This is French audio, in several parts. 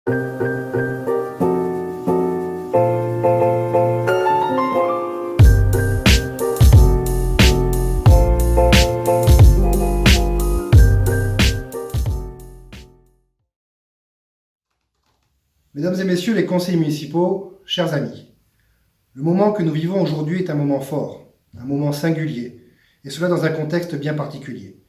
Mesdames et messieurs les conseillers municipaux, chers amis, le moment que nous vivons aujourd'hui est un moment fort, un moment singulier, et cela dans un contexte bien particulier.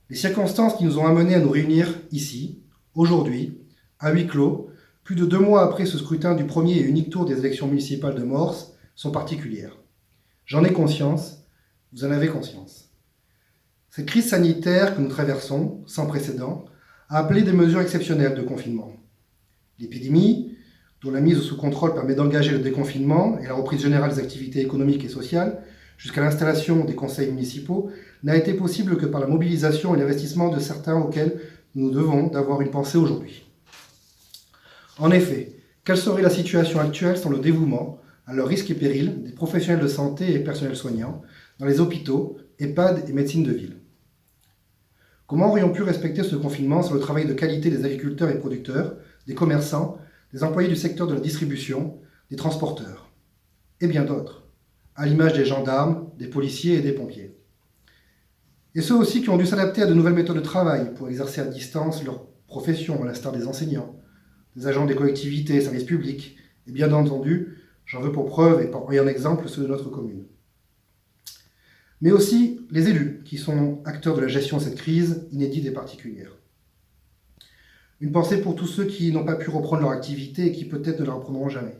Les circonstances qui nous ont amenés à nous réunir ici, aujourd'hui, à huis clos, plus de 2 mois après ce scrutin du premier et unique tour des élections municipales de Morse, sont particulières. J'en ai conscience, vous en avez conscience. Cette crise sanitaire que nous traversons, sans précédent, a appelé des mesures exceptionnelles de confinement. L'épidémie, dont la mise sous contrôle permet d'engager le déconfinement et la reprise générale des activités économiques et sociales, jusqu'à l'installation des conseils municipaux, n'a été possible que par la mobilisation et l'investissement de certains auxquels nous devons d'avoir une pensée aujourd'hui. En effet, quelle serait la situation actuelle sans le dévouement, à leurs risques et périls, des professionnels de santé et personnels soignants, dans les hôpitaux, EHPAD et médecine de ville? Comment aurions pu respecter ce confinement sans le travail de qualité des agriculteurs et producteurs, des commerçants, des employés du secteur de la distribution, des transporteurs, et bien d'autres, à l'image des gendarmes, des policiers et des pompiers. Et ceux aussi qui ont dû s'adapter à de nouvelles méthodes de travail pour exercer à distance leur profession, à l'instar des enseignants, des agents des collectivités et services publics, et bien entendu, j'en veux pour preuve et en exemple ceux de notre commune. Mais aussi les élus, qui sont acteurs de la gestion de cette crise inédite et particulière. Une pensée pour tous ceux qui n'ont pas pu reprendre leur activité et qui peut-être ne la reprendront jamais.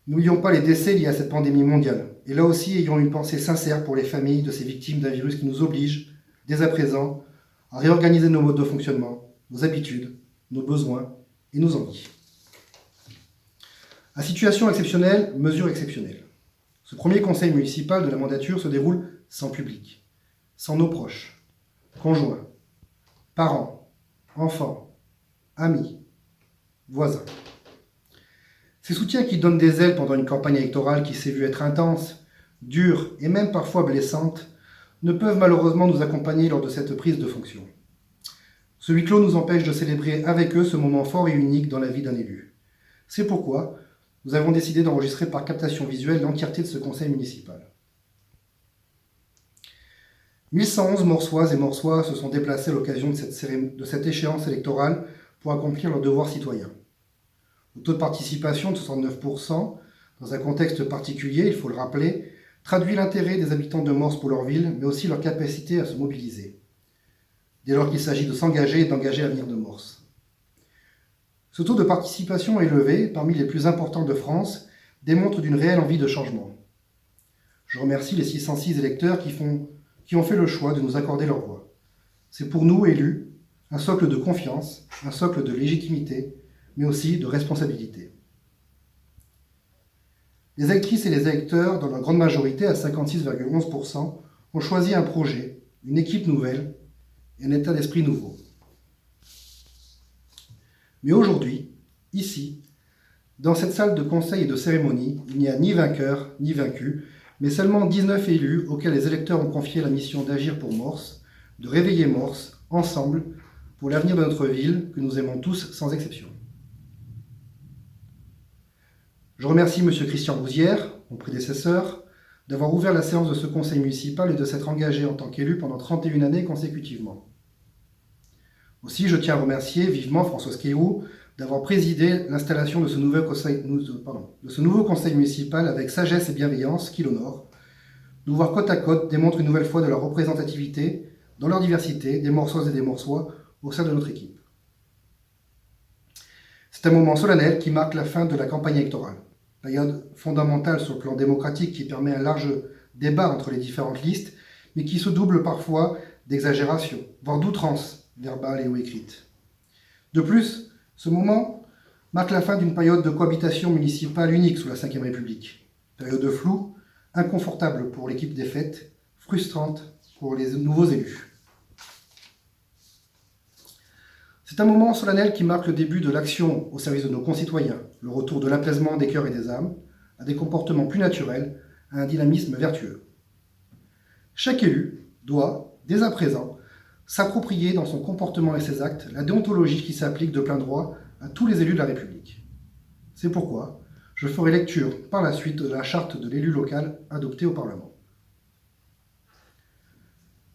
N'oublions pas les décès liés à cette pandémie mondiale. Et là aussi, ayons une pensée sincère pour les familles de ces victimes d'un virus qui nous oblige, dès à présent, à réorganiser nos modes de fonctionnement, nos habitudes, nos besoins et nos envies. À situation exceptionnelle, mesure exceptionnelle. Ce premier conseil municipal de la mandature se déroule sans public, sans nos proches, conjoints, parents, enfants, amis, voisins. Ces soutiens qui donnent des ailes pendant une campagne électorale qui s'est vue être intense, dure et même parfois blessante, ne peuvent malheureusement nous accompagner lors de cette prise de fonction. Ce huis clos nous empêche de célébrer avec eux ce moment fort et unique dans la vie d'un élu. C'est pourquoi nous avons décidé d'enregistrer par captation visuelle l'entièreté de ce conseil municipal. 1111 Morsoises et Morsois se sont déplacés à l'occasion de cette échéance électorale pour accomplir leurs devoirs citoyens. Le taux de participation de 69%, dans un contexte particulier, il faut le rappeler, traduit l'intérêt des habitants de Morse pour leur ville, mais aussi leur capacité à se mobiliser, dès lors qu'il s'agit de s'engager et d'engager l'avenir de Morse. Ce taux de participation élevé, parmi les plus importants de France, démontre d'une réelle envie de changement. Je remercie les 606 électeurs qui ont fait le choix de nous accorder leur voix. C'est pour nous, élus, un socle de confiance, un socle de légitimité, mais aussi de responsabilité. Les électrices et les électeurs, dans leur grande majorité, à 56,11%, ont choisi un projet, une équipe nouvelle et un état d'esprit nouveau. Mais aujourd'hui, ici, dans cette salle de conseil et de cérémonie, il n'y a ni vainqueur ni vaincu, mais seulement 19 élus auxquels les électeurs ont confié la mission d'agir pour Morse, de réveiller Morse, ensemble, pour l'avenir de notre ville, que nous aimons tous sans exception. Je remercie M. Christian Bouzière, mon prédécesseur, d'avoir ouvert la séance de ce conseil municipal et de s'être engagé en tant qu'élu pendant 31 années consécutivement. Aussi, je tiens à remercier vivement Françoise Quéhou d'avoir présidé l'installation de ce nouveau conseil municipal avec sagesse et bienveillance qui l'honore. Nous voir côte à côte démontre une nouvelle fois de leur représentativité, dans leur diversité, des Morsoises et des Morsois, au sein de notre équipe. C'est un moment solennel qui marque la fin de la campagne électorale, période fondamentale sur le plan démocratique qui permet un large débat entre les différentes listes, mais qui se double parfois d'exagération, voire d'outrance, verbale et ou écrite. De plus, ce moment marque la fin d'une période de cohabitation municipale unique sous la Ve République. Période floue, inconfortable pour l'équipe défaite, frustrante pour les nouveaux élus. C'est un moment solennel qui marque le début de l'action au service de nos concitoyens, le retour de l'apaisement des cœurs et des âmes, à des comportements plus naturels, à un dynamisme vertueux. Chaque élu doit, dès à présent, s'approprier dans son comportement et ses actes la déontologie qui s'applique de plein droit à tous les élus de la République. C'est pourquoi je ferai lecture par la suite de la charte de l'élu local adoptée au Parlement.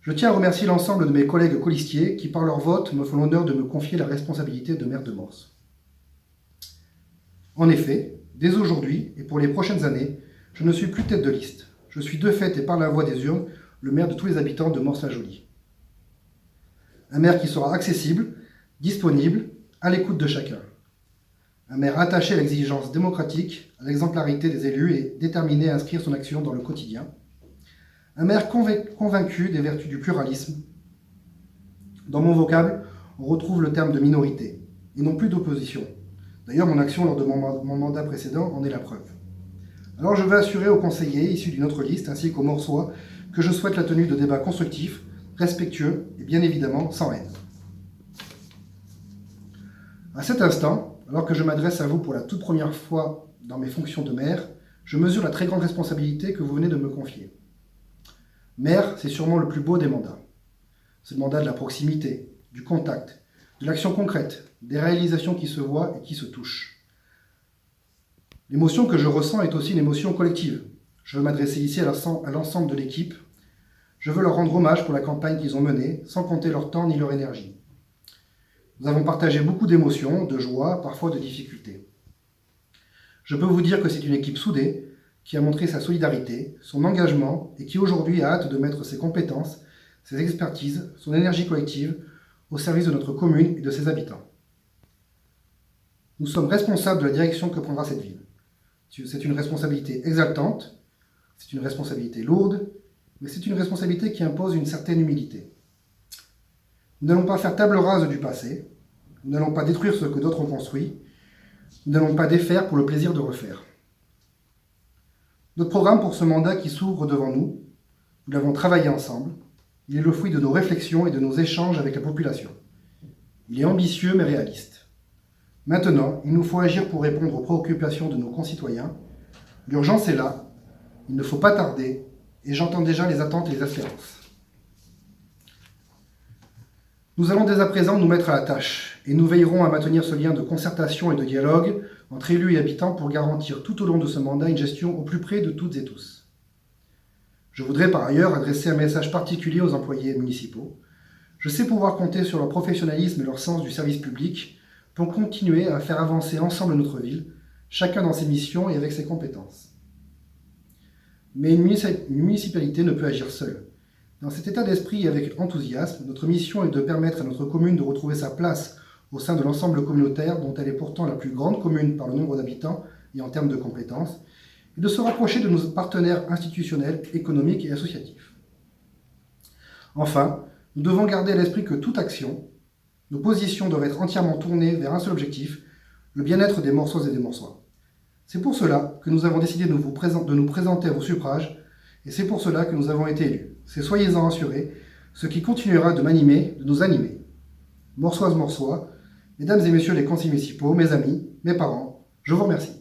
Je tiens à remercier l'ensemble de mes collègues colistiers qui, par leur vote, me font l'honneur de me confier la responsabilité de maire de Morse. En effet, dès aujourd'hui et pour les prochaines années, je ne suis plus tête de liste. Je suis de fait et par la voix des urnes le maire de tous les habitants de Morse-la-Jolie. Un maire qui sera accessible, disponible, à l'écoute de chacun. Un maire attaché à l'exigence démocratique, à l'exemplarité des élus et déterminé à inscrire son action dans le quotidien. Un maire convaincu des vertus du pluralisme. Dans mon vocable, on retrouve le terme de minorité, et non plus d'opposition. D'ailleurs, mon action lors de mon mandat précédent en est la preuve. Alors je veux assurer aux conseillers issus d'une autre liste, ainsi qu'aux Morsois, que je souhaite la tenue de débats constructifs, respectueux et bien évidemment sans haine. À cet instant, alors que je m'adresse à vous pour la toute première fois dans mes fonctions de maire, je mesure la très grande responsabilité que vous venez de me confier. Maire, c'est sûrement le plus beau des mandats. C'est le mandat de la proximité, du contact, de l'action concrète, des réalisations qui se voient et qui se touchent. L'émotion que je ressens est aussi une émotion collective. Je veux m'adresser ici à l'ensemble de l'équipe. Je veux leur rendre hommage pour la campagne qu'ils ont menée, sans compter leur temps ni leur énergie. Nous avons partagé beaucoup d'émotions, de joie, parfois de difficultés. Je peux vous dire que c'est une équipe soudée, qui a montré sa solidarité, son engagement et qui aujourd'hui a hâte de mettre ses compétences, ses expertises, son énergie collective au service de notre commune et de ses habitants. Nous sommes responsables de la direction que prendra cette ville. C'est une responsabilité exaltante, c'est une responsabilité lourde, mais c'est une responsabilité qui impose une certaine humilité. Nous n'allons pas faire table rase du passé, nous n'allons pas détruire ce que d'autres ont construit, nous n'allons pas défaire pour le plaisir de refaire. Notre programme pour ce mandat qui s'ouvre devant nous, nous l'avons travaillé ensemble. Il est le fruit de nos réflexions et de nos échanges avec la population. Il est ambitieux mais réaliste. Maintenant, il nous faut agir pour répondre aux préoccupations de nos concitoyens. L'urgence est là, il ne faut pas tarder, et j'entends déjà les attentes et les espérances. Nous allons dès à présent nous mettre à la tâche, et nous veillerons à maintenir ce lien de concertation et de dialogue entre élus et habitants pour garantir tout au long de ce mandat une gestion au plus près de toutes et tous. Je voudrais par ailleurs adresser un message particulier aux employés municipaux. Je sais pouvoir compter sur leur professionnalisme et leur sens du service public pour continuer à faire avancer ensemble notre ville, chacun dans ses missions et avec ses compétences. Mais une municipalité ne peut agir seule. Dans cet état d'esprit et avec enthousiasme, notre mission est de permettre à notre commune de retrouver sa place au sein de l'ensemble communautaire dont elle est pourtant la plus grande commune par le nombre d'habitants et en termes de compétences, et de se rapprocher de nos partenaires institutionnels, économiques et associatifs. Enfin, nous devons garder à l'esprit que toute action, nos positions doivent être entièrement tournées vers un seul objectif, le bien-être des Morsoises et des Morsois. C'est pour cela que nous avons décidé de nous présenter à vos suffrages, et c'est pour cela que nous avons été élus. C'est, soyez-en assurés, ce qui continuera de m'animer, de nous animer. Morsoises, Morsois, mesdames et messieurs les conseillers municipaux, mes amis, mes parents, je vous remercie.